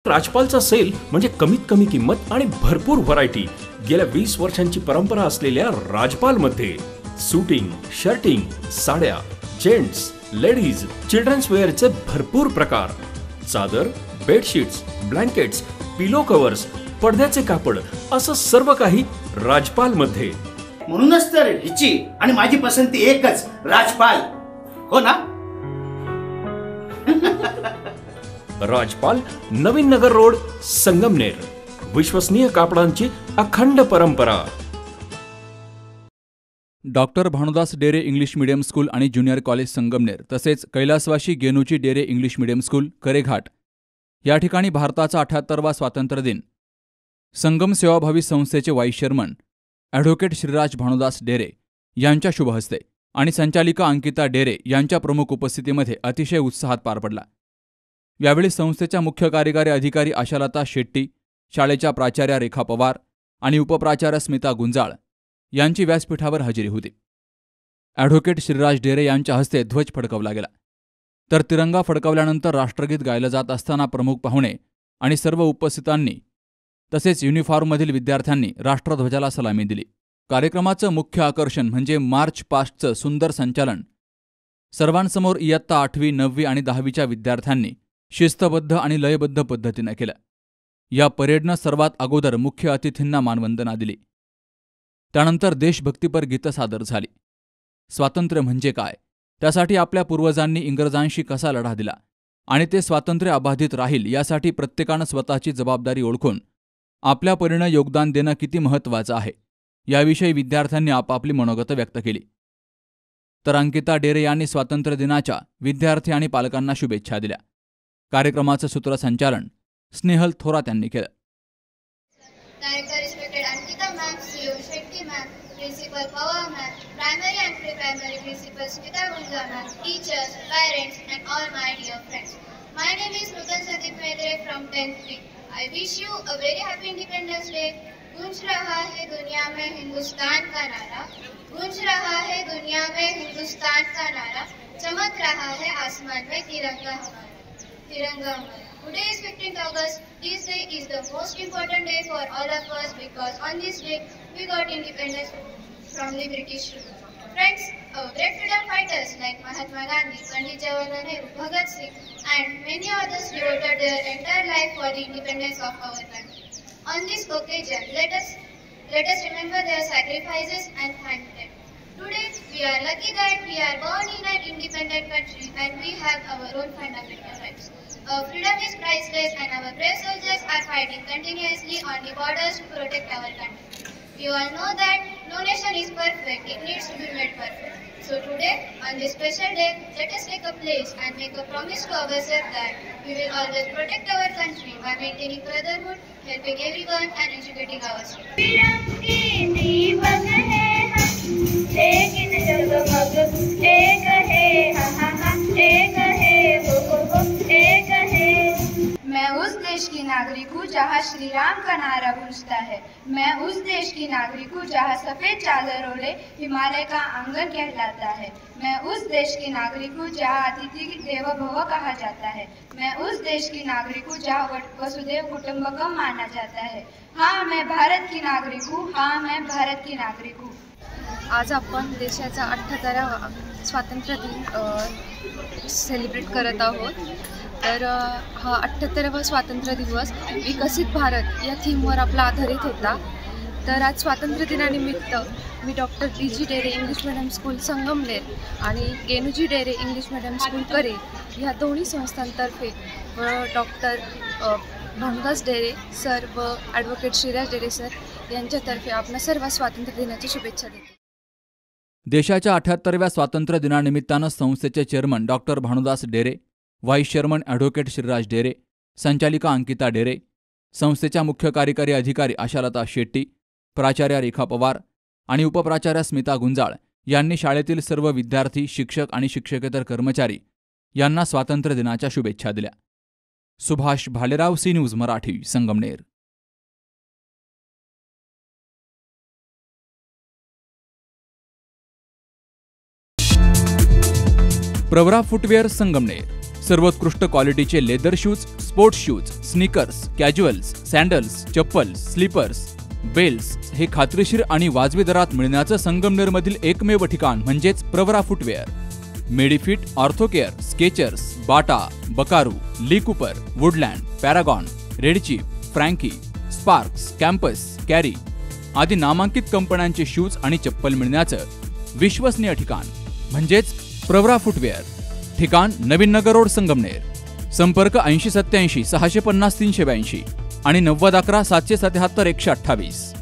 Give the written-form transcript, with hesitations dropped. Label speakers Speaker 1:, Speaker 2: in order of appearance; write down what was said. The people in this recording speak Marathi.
Speaker 1: राजपालचा सेल म्हणजे कमीत कमी किंमत आणि भरपूर व्हरायटी। गेल्या 20 वर्षांची परंपरा असलेल्या राजपाल मध्ये सूटिंग, शर्टिंग, साड्या, जेंट्स, लेडीज, चिल्ड्रन्स वेअरचे भरपूर प्रकार, चादर, बेडशीट्स, ब्लँकेट्स, पिलो कव्हर्स, पडद्याचे कापड असं सर्व काही राजपाल मध्ये।
Speaker 2: म्हणूनच तर हिची आणि माझी पसंती एकच, राजपाल, हो ना?
Speaker 1: राजपाल, नवीन नगर रोड, संगमनेर। विश्वसनीय कापडांची अखंड परंपरा।
Speaker 3: Doctor Bhanudas Dere English medium school आणि ज्युनियर कॉलेज संगमनेर तसेच कैलासवासी गेनूची Dere English medium school Kareghat या ठिकाणी भारताचा 78वा स्वातंत्र्य दिन संगम सेवाभावी संस्थेचे vice chairman advocate Shriraj Bhanudas Dere यांच्या शुभहस्ते आणि संचालिका अंकिता डेरे यांच्या प्रमुख उपस्थितीमध्ये अतिशय उत्साहात पार पडला। यावेळी संस्थेच्या मुख्य कार्यकारी अधिकारी आशालता शेट्टी, शाळेच्या प्राचार्या रेखा पवार आणि उपप्राचार्या स्मिता गुंजाळ यांची व्यासपीठावर हजेरी होती। ॲडव्होकेट श्रीराज डेरे यांच्या हस्ते ध्वज फडकवला गेला, तर तिरंगा फडकवल्यानंतर राष्ट्रगीत गायलं जात असताना प्रमुख पाहुणे आणि सर्व उपस्थितांनी तसेच युनिफॉर्ममधील विद्यार्थ्यांनी राष्ट्रध्वजाला सलामी दिली। कार्यक्रमाचं मुख्य आकर्षण म्हणजे मार्च पास्टचं सुंदर संचालन सर्वांसमोर इयत्ता 8वी, 9वी आणि 10वीच्या विद्यार्थ्यांनी शिस्तबद्ध आणि लयबद्ध पद्धतीने केलं। या परेडनं सर्वात अगोदर मुख्य अतिथींना मानवंदना दिली। त्यानंतर देशभक्तीपर गीतं सादर झाली। स्वातंत्र्य म्हणजे काय, त्यासाठी आपल्या पूर्वजांनी इंग्रजांशी कसा लढा दिला आणि ते स्वातंत्र्य अबाधित राहील यासाठी प्रत्येकानं स्वतःची जबाबदारी ओळखून आपल्या परीनं योगदान देणं किती महत्त्वाचं आहे याविषयी विद्यार्थ्यांनी आपापली मनोगत व्यक्त केली। तर अंकिता डेरे यांनी स्वातंत्र्य दिनाच्या विद्यार्थी आणि पालकांना शुभेच्छा दिल्या। कार्यक्रमाचं सूत्रसंचालन स्नेहल थोरात यांनी केलं।
Speaker 4: Principal Power Ma'am, Primary and Pre-Primary Principal Smita Gunja Ma'am, teachers, parents and all my dear friends. My name is Nutan Sandeep Mehtre from 10th B. I wish you a very happy Independence Day. गूंज रहा है दुनिया में हिंदुस्तान का नारा, गूंज रहा है दुनिया में हिंदुस्तान का नारा, चमक रहा है आसमान में तिरंगा हमारा, तिरंगा हमारा। Today is 15th August. This day is the most important day for all of us because on this day we got independence from the British rule. Friends, our great freedom fighters like Mahatma Gandhi, Pandit Jawaharlal Nehru, Bhagat Singh and many others devoted their entire life for the independence of our country. On this occasion, let us remember their sacrifices and thank them. Today, we are lucky that we are born in an independent country and we have our own fundamental rights. Our freedom is priceless and our brave soldiers are fighting continuously on the borders to protect our country. We all know that no nation is perfect, it needs to be made perfect. So today, on this special day, let us take a place and make a promise to ourselves that we will always protect our country by maintaining brotherhood, helping everyone and educating ourselves.
Speaker 5: तिरंगे की दीपक है हम, लेकिन जगमग एक है, हा हा हा, एक है, हो, एक है।
Speaker 6: मैं उस देश की नागरिक हूँ जहाँ श्री राम का नारा गूंजता है। मैं उस देश की नागरिक हूँ जहाँ सफेद चादर ओढ़े हिमालय का आंगन कहलाता है। मैं उस देश की नागरिक हूँ जहाँ अतिथि देवो भव कहा जाता है। मैं उस देश की नागरिक हूँ जहाँ वसुदेव कुटुंबकम माना जाता है। हाँ, मैं भारत की नागरिक हूँ। हाँ, मैं भारत की नागरिक हूँ।
Speaker 7: आज आपण देशाचा 78वा स्वातंत्र्य दिन सेलिब्रेट करत आहोत। तर हा 78वा स्वातंत्र्य दिवस विकसित भारत या थीमवर आपला आधारित होता। तर आज स्वातंत्र्य दिनानिमित्त मी डॉक्टर डी.जी. डेरे इंग्लिश मीडियम स्कूल संगमनेर आणि गेनूजी डेरे इंग्लिश मीडियम स्कूल करे ह्या दोन्ही संस्थांतर्फे व डॉक्टर भानुदास डेरे सर व ॲडव्होकेट श्रीराज डेरे सर यांच्यातर्फे आपल्या सर्व स्वातंत्र्य दिनाच्या शुभेच्छा देते।
Speaker 3: देशाच्या 78व्या स्वातंत्र्य दिनानिमित्तानं संस्थेचे चेअरमन डॉक्टर भानुदास डेरे, व्हाईस चेअरमन ॲडव्होकेट श्रीराज डेरे, संचालिका अंकिता डेरे, संस्थेच्या मुख्य कार्यकारी अधिकारी आशालता शेट्टी, प्राचार्या रेखा पवार आणि उपप्राचार्या स्मिता गुंजाळ यांनी शाळेतील सर्व विद्यार्थी, शिक्षक आणि शिक्षकेतर कर्मचारी यांना स्वातंत्र्य दिनाच्या शुभेच्छा दिल्या। Subhash Bhalerao, C news Marathi, Sangamner. Pravara footwear Sangamner सर्वोत्कृष्ट क्वालिटीचे leather shoes, sports shoes, sneakers, casuals, sandals, chappals, slippers, belts हे खात्रीशीर आणि वाजवी दरात मिळण्याचं संगमनेरमधील एकमेव ठिकाण म्हणजेच Pravara footwear. Medifit, Orthocare, Skechers, Bata, Buckaroo, Lee Cooper, Woodland, Paragon, Red Chief, Franky, Sparx, Campus, Carry आदी नामांकित कंपन्यांचे शूज आणि चप्पल मिळण्याचं विश्वसनीय ठिकाण म्हणजेच प्रवरा फुटवेअर. ठिकाण नवीन नगर रोड संगमनेर. संपर्क 8087 650 382 आणि 9011 777 128.